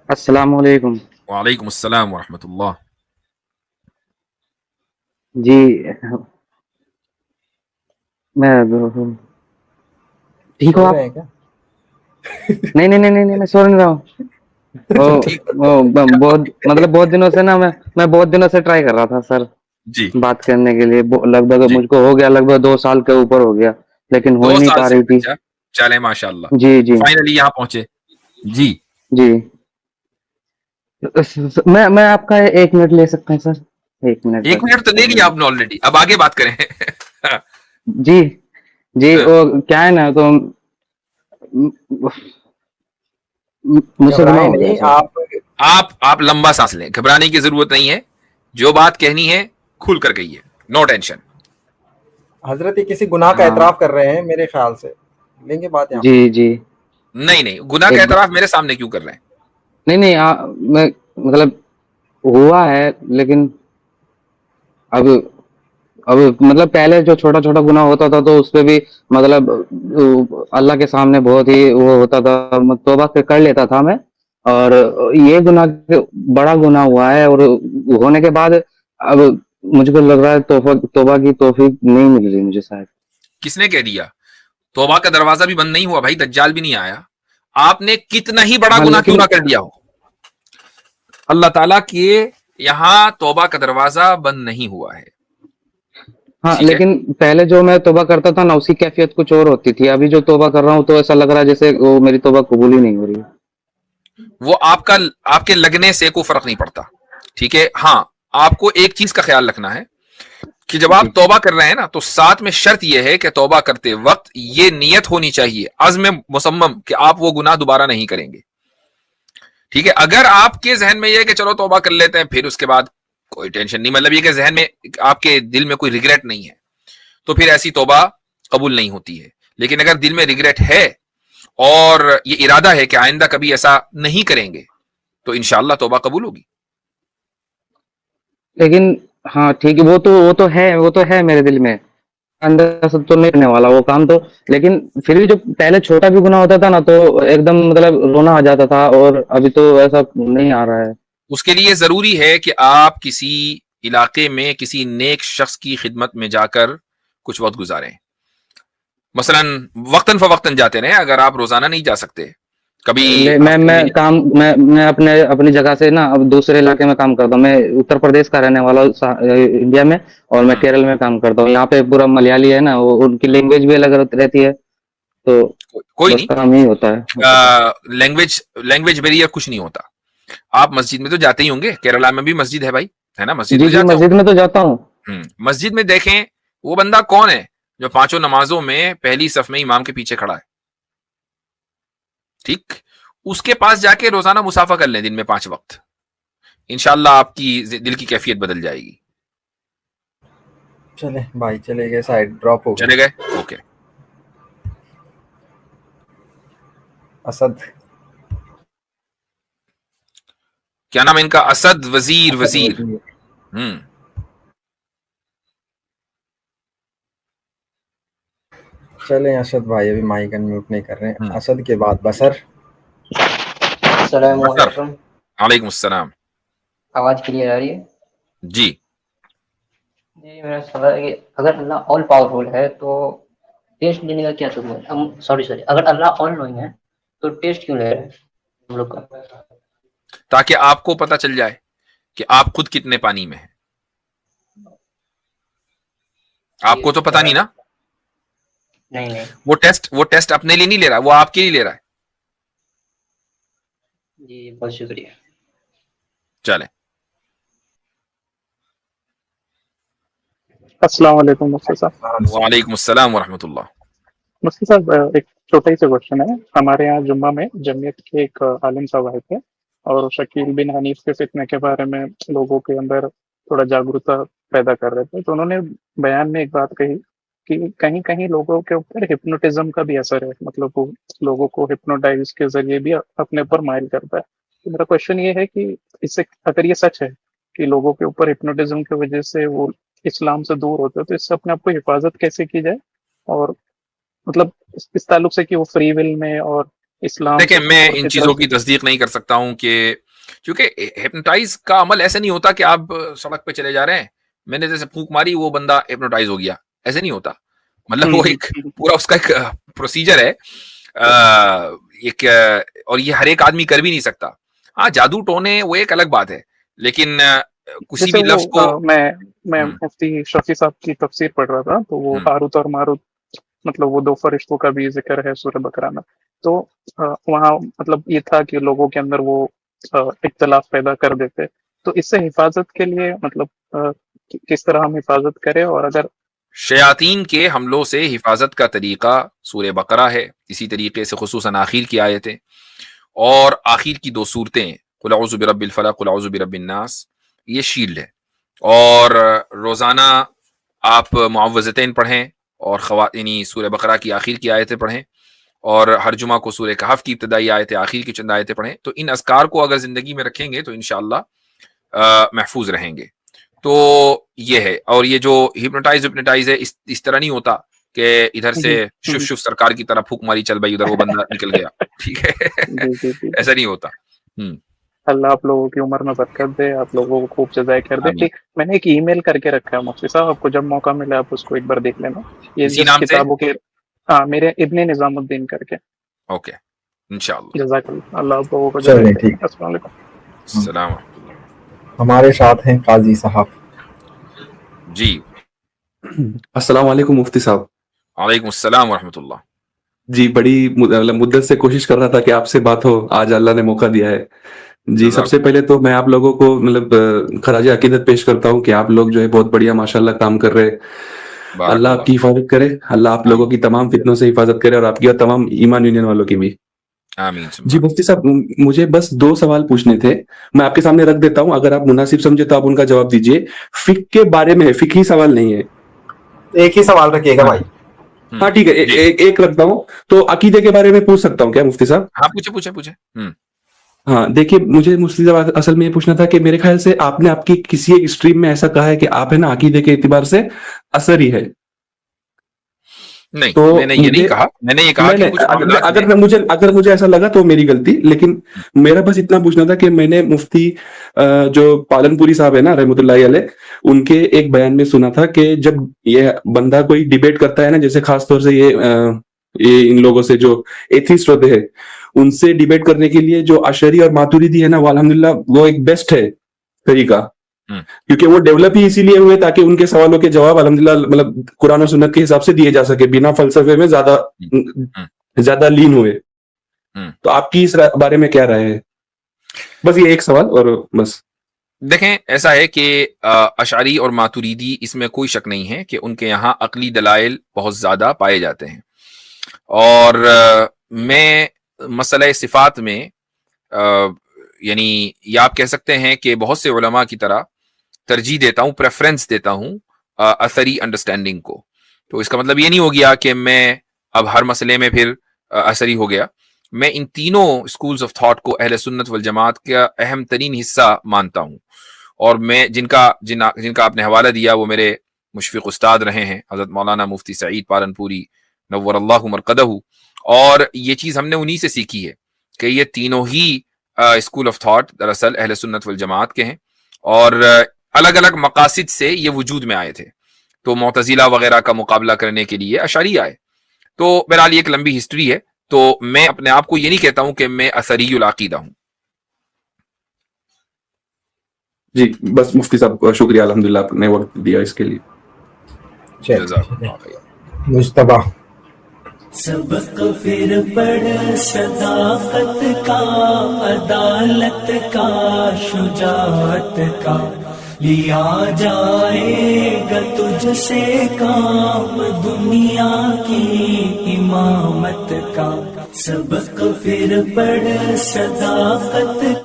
السلام علیکم. وعلیکم السلام ورحمۃ اللہ. جی میں ٹھیک ہوں. سو آپ رہے ہیں کیا؟ نہیں نہیں نہیں نہیں میں سو نہیں رہا ہوں. بہت دنوں سے نا میں بہت دنوں سے ٹرائی کر رہا تھا سر جی بات کرنے کے لیے. لگ بھگ جی مجھ کو ہو گیا لگ بھگ 2 سال کے اوپر ہو گیا لیکن ہو ہی 2 نہیں سال پا سے رہی تھی. اچھا چلے ماشاء اللہ جی جی فائنلی یہاں پہنچے. جی جی میں آپ کا 1 منٹ لے سکتا ہوں سر؟ 1 منٹ 1 بس. منٹ تو لے لیا آپ نے آلریڈی, اب آگے بات کریں. جی جی وہ کیا ہے نا تو مجھ سے گناہ گھبرائیں ہو گیا نہیں سر. آپ لمبا سانس لیں, گھبرانے کی ضرورت نہیں ہے. جو بات کہنی ہے کھل کر کہیے, نو ٹینشن. حضرت یہ کسی گناہ کا ہاں اعتراف کر رہے ہیں میرے خیال سے, لیں گے بات یہاں پہ. جی جی نہیں گناہ کا ایک اعتراف میرے سامنے کیوں کر رہے ہیں؟ نہیں میں مطلب ہوا ہے لیکن اب مطلب پہلے جو چھوٹا چھوٹا گناہ ہوتا تھا تو اس پہ بھی مطلب اللہ کے سامنے بہت ہی وہ ہوتا تھا, توبہ کر لیتا تھا میں. اور یہ گناہ بڑا گناہ ہوا ہے اور ہونے کے بعد اب مجھ کو لگ رہا ہے توبہ کی توفیق نہیں مل رہی مجھے شاید. کس نے کہہ دیا؟ توبہ کا دروازہ بھی بند نہیں ہوا بھائی, دجال بھی نہیں آیا. آپ نے کتنا ہی بڑا ہاں گناہ کیوں لیکن نہ کر لیا ہو, اللہ تعالیٰ کے یہاں توبہ کا دروازہ بند نہیں ہوا ہے. ہاں ٹھیک ہے, لیکن پہلے جو میں توبہ کرتا تھا نا اسی کیفیت کچھ اور ہوتی تھی. ابھی جو توبہ کر رہا ہوں تو ایسا لگ رہا ہے جیسے وہ میری توبہ قبول ہی نہیں ہو رہی. وہ آپ کے لگنے سے کوئی فرق نہیں پڑتا. ٹھیک ہے, ہاں آپ کو ایک چیز کا خیال رکھنا ہے کہ جب جی آپ توبہ کر رہے ہیں نا تو ساتھ میں شرط یہ ہے کہ توبہ کرتے وقت یہ نیت ہونی چاہیے, عزم مصمم, کہ آپ وہ گناہ دوبارہ نہیں کریں گے. ٹھیک ہے, اگر آپ کے ذہن میں یہ ہے کہ چلو توبہ کر لیتے ہیں پھر اس کے بعد کوئی ٹینشن نہیں, مطلب یہ کہ ذہن میں آپ کے دل میں کوئی ریگریٹ نہیں ہے, تو پھر ایسی توبہ قبول نہیں ہوتی ہے. لیکن اگر دل میں ریگریٹ ہے اور یہ ارادہ ہے کہ آئندہ کبھی ایسا نہیں کریں گے تو انشاءاللہ توبہ قبول ہوگی. لیکن ہاں ٹھیک ہے, وہ تو ہے میرے دل میں اندر سے تو نہیں کرنے والا وہ کام تو. لیکن پھر بھی جو پہلے چھوٹا بھی گناہ ہوتا تھا نا تو ایک دم مطلب رونا آ جاتا تھا, اور ابھی تو ایسا نہیں آ رہا ہے. اس کے لیے ضروری ہے کہ آپ کسی علاقے میں کسی نیک شخص کی خدمت میں جا کر کچھ وقت گزاریں. مثلا وقتاً فوقتاً جاتے رہیں, اگر آپ روزانہ نہیں جا سکتے, کبھی ہفتے میں میں. کام میں اپنی جگہ سے نا اب دوسرے علاقے میں کام کرتا ہوں. میں اتر پردیش کا رہنے والا ہوں انڈیا میں, اور میں کیرل میں کام کرتا ہوں. یہاں پہ پورا ملیالی ہے نا, وہ ان کی لینگویج بھی الگ رہتی ہے, تو کوئی بس نہیں, کام ہی ہوتا ہے. لینگویج بیریئر کچھ نہیں ہوتا. آپ مسجد میں تو جاتے ہی ہوں گے, کیرلا میں بھی مسجد ہے بھائی, ہے نا, مسجد جی میں جی جاتے مسجد ہوں میں تو جاتا ہوں. گے. مسجد میں دیکھیں وہ بندہ کون ہے جو 5 نمازوں میں پہلی صف میں امام کے پیچھے کھڑا ہے. ٹھیک, اس کے پاس جا کے روزانہ مسافہ کر لیں دن میں 5 وقت, انشاءاللہ آپ کی دل کی کیفیت بدل جائے گی. چلے بھائی, چلے گئے, سائڈ ڈراپ ہو گئے. چلے گئے, اوکے. اسد, کیا نام ہے ان کا؟ اسد وزیر. وزیر. چلیں اسد بھائی, ابھی مائک انمیوٹ نہیں کر رہے ہیں. اسد کے بعد بصر. السلام بسر, علیکم. وعلیکم السلام. آواز کلیئر آ رہی ہے؟ جی جی میرا سوال ہے کہ اگر اللہ آل پاورفل ہے تو ٹیسٹ لینے کا کیا ضرورت ہے؟ سوری اگر اللہ آل نوئنگ ہے تو ٹیسٹ کیوں لے رہے ہیں ہم لوگ کا؟ تاکہ آپ کو پتا چل جائے کہ آپ خود کتنے پانی میں ہیں. آپ کو تو پتا نہیں نا, نہیں وہ ٹیسٹ اپنے لیے نہیں لے رہا, وہ آپ کے لیے لے رہا ہے. جی بہت شکریہ. چلیں. السلام علیکم مفتی صاحب. وعلیکم السلام ورحمۃ اللہ. مفتی صاحب ایک چھوٹا ہی سے کوشچن ہے. ہمارے یہاں جمعہ میں جمعیت کے ایک عالم صاحب آئے تھے اور شکیل بن حنیف کے فتنے کے بارے میں لوگوں کے اندر تھوڑا جاگرکتا پیدا کر رہے تھے. تو انہوں نے بیان میں ایک بات کہی کہ کہیں کہیں لوگوں کے اوپر ہپنوٹزم کا بھی اثر ہے, مطلب وہ لوگوں کو ہپنوٹائز کے ذریعے بھی اپنے اوپر مائل کرتا ہے. تو میرا کوشچن یہ ہے کہ اس سے اگر یہ سچ ہے کہ لوگوں کے اوپر ہپنوٹزم کی وجہ سے وہ اسلام سے دور ہوتے ہیں, تو اس سے اپنے آپ کو حفاظت کیسے کی جائے, اور مطلب اس تعلق سے کہ وہ فری ول میں اور اسلام دیکھیں میں اور ان کی چیزوں طرف کی تصدیق نہیں کر سکتا ہوں کہ کیونکہ ہپنوٹائز کا عمل ایسے نہیں ہوتا کہ آپ سڑک پہ چلے جا رہے ہیں, میں نے جیسے پھونک ماری وہ بندہ ہپنوٹائز ہو گیا, ایسے نہیں ہوتا. مطلب وہ ایک پورا اس کا ایک پروسیجر ہے ایک, اور یہ ہر ایک آدمی کر بھی نہیں سکتا. ہاں جادو ٹونے وہ ایک الگ بات ہے, لیکن کسی جیسے بھی لفظ کو میں مفتی شفیع صاحب کی تفسیر پڑھ رہا تھا, تو وہ ہاروت اور ماروت مطلب وہ دو فرشتوں کا بھی ذکر ہے سورہ بقرہ میں. تو وہاں مطلب یہ تھا کہ لوگوں کے اندر وہ اختلاف پیدا کر دیتے. تو اس سے حفاظت کے لیے مطلب کس طرح ہم حفاظت کریں, اور اگر شیاطین کے حملوں سے حفاظت کا طریقہ سورہ بقرہ ہے, اسی طریقے سے خصوصاً آخر کی آیتیں اور آخر کی 2 صورتیں قل اعوذ برب الفلق قل اعوذ برب الناس, یہ شیلڈ ہے. اور روزانہ آپ معوذتین پڑھیں اور یعنی سورہ بقرہ کی آخر کی آیتیں پڑھیں, اور ہر جمعہ کو سورہ کہف کی ابتدائی آیتیں آخر کی چند آیتیں پڑھیں. تو ان اذکار کو اگر زندگی میں رکھیں گے تو انشاءاللہ محفوظ رہیں گے. تو یہ ہے. اور یہ جو ہپنوٹائز ہے اس طرح نہیں ہوتا کہ ادھر سے شف سرکار کی طرح پھونک ماری چل بھائی ادھر وہ بندہ نکل گیا, ٹھیک ہے, ایسا نہیں ہوتا. اللہ آپ لوگوں کی عمر میں برکت دے, آپ لوگوں کو خوب جزائے کر دے. میں نے ایک ای میل کر کے رکھا ہے مفتی صاحب, آپ کو جب موقع ملے آپ اس کو ایک بار دیکھ لینا. یہ اسی نام سے کتابوں کے میرے ابن نظام الدین کر کے. اوکے انشاءاللہ. جزاک اللہ, اللہ آپ لوگوں کو چلیں جزائے. ٹھیک. السلام علیکم. السلام. ہمارے ساتھ ہیں قاضی صاحب. جی السلام علیکم مفتی صاحب. وعلیکم السلام ورحمۃ اللہ. جی بڑی مدت سے کوشش کر رہا تھا کہ آپ سے بات ہو, آج اللہ نے موقع دیا ہے. جی سب سے پہلے تو میں آپ لوگوں کو مطلب خراج عقیدت پیش کرتا ہوں کہ آپ لوگ جو ہے بہت بڑھیا ماشاءاللہ کام کر رہے. اللہ آپ کی حفاظت کرے, اللہ آپ لوگوں کی تمام فتنوں سے حفاظت کرے, اور آپ کی اور تمام ایمان یونین والوں کی بھی. آمین. جی مفتی صاحب مجھے بس 2 سوال پوچھنے تھے, میں آپ کے سامنے رکھ دیتا ہوں, اگر آپ مناسب سمجھے تو آپ ان کا جواب دیجئے. فقہ کے بارے میں, فقہی سوال نہیں ہے, ایک ہی سوال رکھیے گا بھائی. ہاں ٹھیک ہے, ایک رکھتا ہوں. تو عقیدے کے بارے میں پوچھ سکتا ہوں کیا مفتی صاحب؟ ہاں پوچھے. ہاں دیکھیے, مجھے مفتی صاحب اصل میں یہ پوچھنا تھا کہ میرے خیال سے آپ نے آپ کی کسی ایک اسٹریم میں ایسا کہا ہے کہ آپ ہے نا عقیدے کے اعتبار سے اثر ہی ہے. نہیں, تو میں نے یہ نہیں کہا. میں نے یہ کہا کہ کچھ اگر مجھے ایسا لگا تو میری غلطی, لیکن میرا بس اتنا پوچھنا تھا کہ میں نے مفتی جو پالن پوری صاحب ہے نا رحمۃ اللہ علیہ, ان کے ایک بیان میں سنا تھا کہ جب یہ بندہ کوئی ڈیبیٹ کرتا ہے نا, جیسے خاص طور سے یہ ان لوگوں سے جو ایتھیسٹ ہوتے ہیں ان سے ڈیبیٹ کرنے کے لیے جو اشعری اور ماتوریدی ہے نا, وہ الحمدللہ وہ ایک بیسٹ ہے طریقہ, کیونکہ وہ ڈیولپ ہی اسی لیے ہوئے تاکہ ان کے سوالوں کے جواب الحمدللہ مطلب قرآن و سنت کے حساب سے دیے جا سکے, بنا فلسفے میں زیادہ لین ہوئے. تو آپ کی اس بارے میں کیا رائے ہے؟ بس یہ ایک سوال اور بس. دیکھیں ایسا ہے کہ اشعری اور ماتوریدی اس میں کوئی شک نہیں ہے کہ ان کے یہاں عقلی دلائل بہت زیادہ پائے جاتے ہیں, اور میں مسئلہ صفات میں یعنی یہ آپ کہہ سکتے ہیں کہ بہت سے علماء کی طرح ترجیح دیتا ہوں, پریفرنس دیتا ہوں اثری انڈرسٹینڈنگ کو. تو اس کا مطلب یہ نہیں ہو گیا کہ میں اب ہر مسئلے میں پھر اثری ہو گیا. میں ان تینوں اسکولز آف تھاٹ کو اہل سنت والجماعت کا اہم ترین حصہ مانتا ہوں, اور میں جن کا آپ نے حوالہ دیا وہ میرے مشفق استاد رہے ہیں حضرت مولانا مفتی سعید پالن پوری نور اللہ مرقدہ, اور یہ چیز ہم نے انہی سے سیکھی ہے کہ یہ تینوں ہی اسکول آف تھاٹ دراصل اہل سنت والجماعت کے ہیں, اور الگ الگ مقاصد سے یہ وجود میں آئے تھے. تو معتزلہ وغیرہ کا مقابلہ کرنے کے لیے اشعری آئے. تو بہرحال یہ ایک لمبی ہسٹری ہے, تو میں اپنے آپ کو یہ نہیں کہتا ہوں کہ میں اثری العقیدہ ہوں. جی بس مفتی صاحب شکریہ, الحمدللہ آپ نے وقت دیا اس کے لیے. مجتبیٰ سبق پھر پڑھ صداقت کا, عدالت کا, شجاعت کا, لیا جائے گا تجھ سے کام دنیا کی امامت کا. سبق پھر پڑھ صداقت